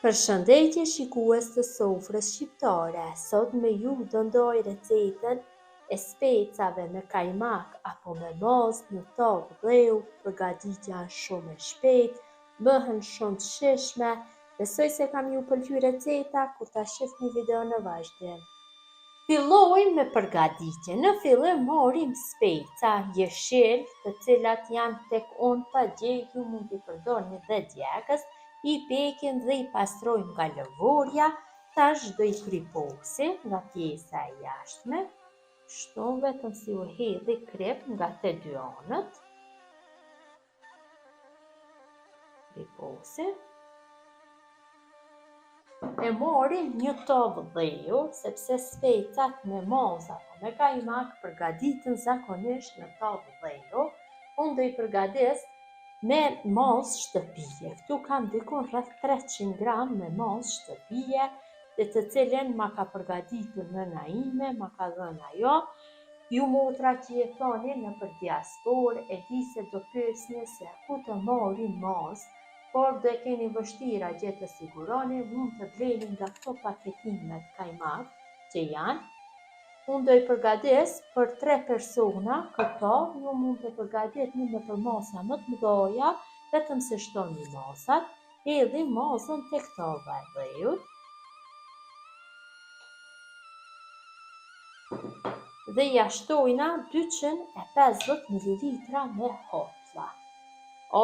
Përshëndetje shikues të sofrës shqiptare, sot me ju do ndoj recetën e specave me kajmak apo me mos në tavë dheu. Përgatitja është shumë e shpejtë, bëhen shumë të shijshme. Besoj se kam ju pëlqyer receta kur ta shihni video në vazhdim. Fillojmë me përgatitjen. Në fillim morim speca jeshil, të cilat janë tek unë pa gjegju, mund t'i përdorni dhe djegës. I pekin dhe i pastrojmë nga lëvorja. Tash do i kryposim nga pjesa e jashtme. Kështu vetëm si u hedhi krip nga të dy anët. Kryposim. E morim një tavë dheu, sepse specat me mos apo me kajmak përgatiten zakonisht në tavë dheu. Unë do i përgatis me mos shtëpie. Këtu kam dikun rreth 300 gram me mos shtëpie, dhe të cilën ma ka përgatitur nëna ime, ma ka dhënë ajo. Ju motra që jetoni nëpër diasporë e di se do pyesni se ku të morin mos, por do e keni vështira gjë të siguroni, mund të bleni nga këto paketimet kajmak që janë. Unë do i përgatis për 3 persona këto, ju mund të përgatitni me për mosa më të mëdha, vetëm se shtoni mosat, hedhi mosën tek tava e dheut. Dhe ja shtojna 250 ml me hoplla.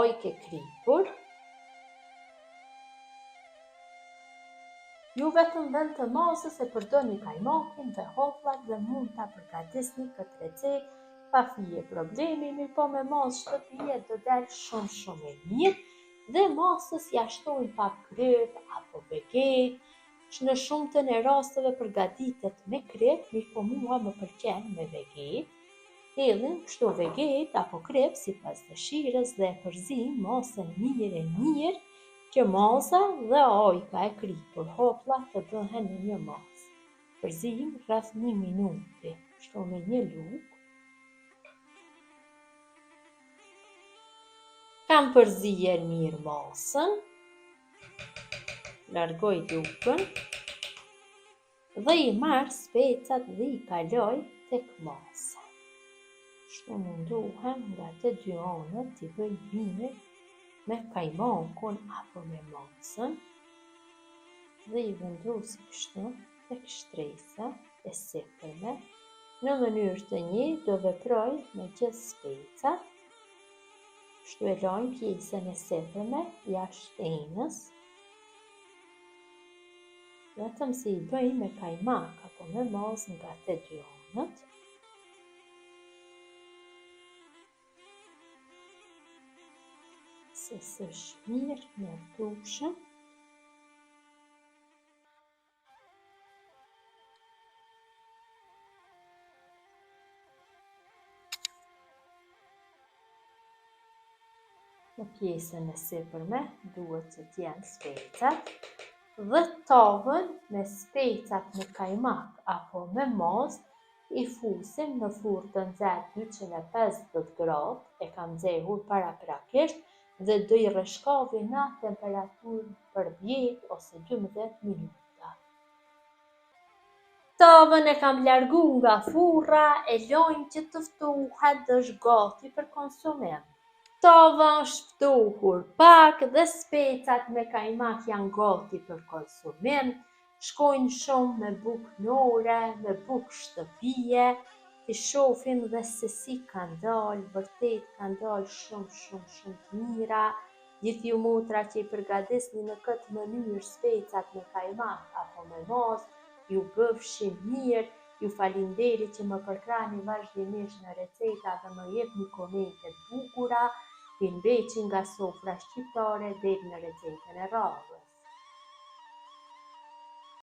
Ojk e kripur. Ju vetëm vend të mosës e përdorni kajmakin dhe hopllat dhe mund ta përgatisni këtë recetë pa fije problemi, mirë po me mos shtëpie do del shumë e mirë. Dhe mosës ja shtojmë pak kryp apo veget. Në shumtën e rasteve përgatitet me kryp, mirë po mua më pëlqen me veget. Hedhim kështu veget apo kryp sipas dëshirës dhe e përzim mosën mirë që mosa dhe ojka e kripur hoplla të bëhen në një mos. Përzim rreth 1 minuti, kështu me një lugë. Kam përzier mirë mosën. Largoj lugën. Dhe i marr specat dhe i kaloj tek mosa. Kështu munduhem nga të dy anët t'i bëj mirë me kajmakun apo me mosën. Dhe i vendos kështu tek shtresa e sipërme. Në mënyrë të njëjtë do veproj me gjithë specat. Kështu e lajm pjesën e sipërme jashtë enës. Vetëm si i bëj me kajmak apo me mos nga të dy anët. Se s'është mirë mjaftueshëm. Në pjesën e sipërme duhet që t'jenë specat. Dhe tavën me specat me kajmak apo me mos i fusim në furrë të nxehtë 250 gradë, e kam nxehur paraprakisht, dhe do i rreshkavi në temperaturë për 10 ose 12 minuta. Tavën e kam largu nga furra, e lojm që të ftohet dhe është gati për konsumim. Tava është ftohur pak dhe specat me kajmak janë gati për konsumim. Shkojnë shumë me bukë nore, me bukë shtëpie. Ti shohim dhe se si kanë dalë, vërtet kanë dalë shumë të mira. Gjithë ju motra që i përgatisni në këtë mënyrë specat me kajmak apo me mos, ju bëfshin mirë. Ju falinderit që më përkrahni vazhdimisht në receta dhe më jepni komente të bukura. Ju mbeqi nga sofra shqiptare deri në recetën e radhës.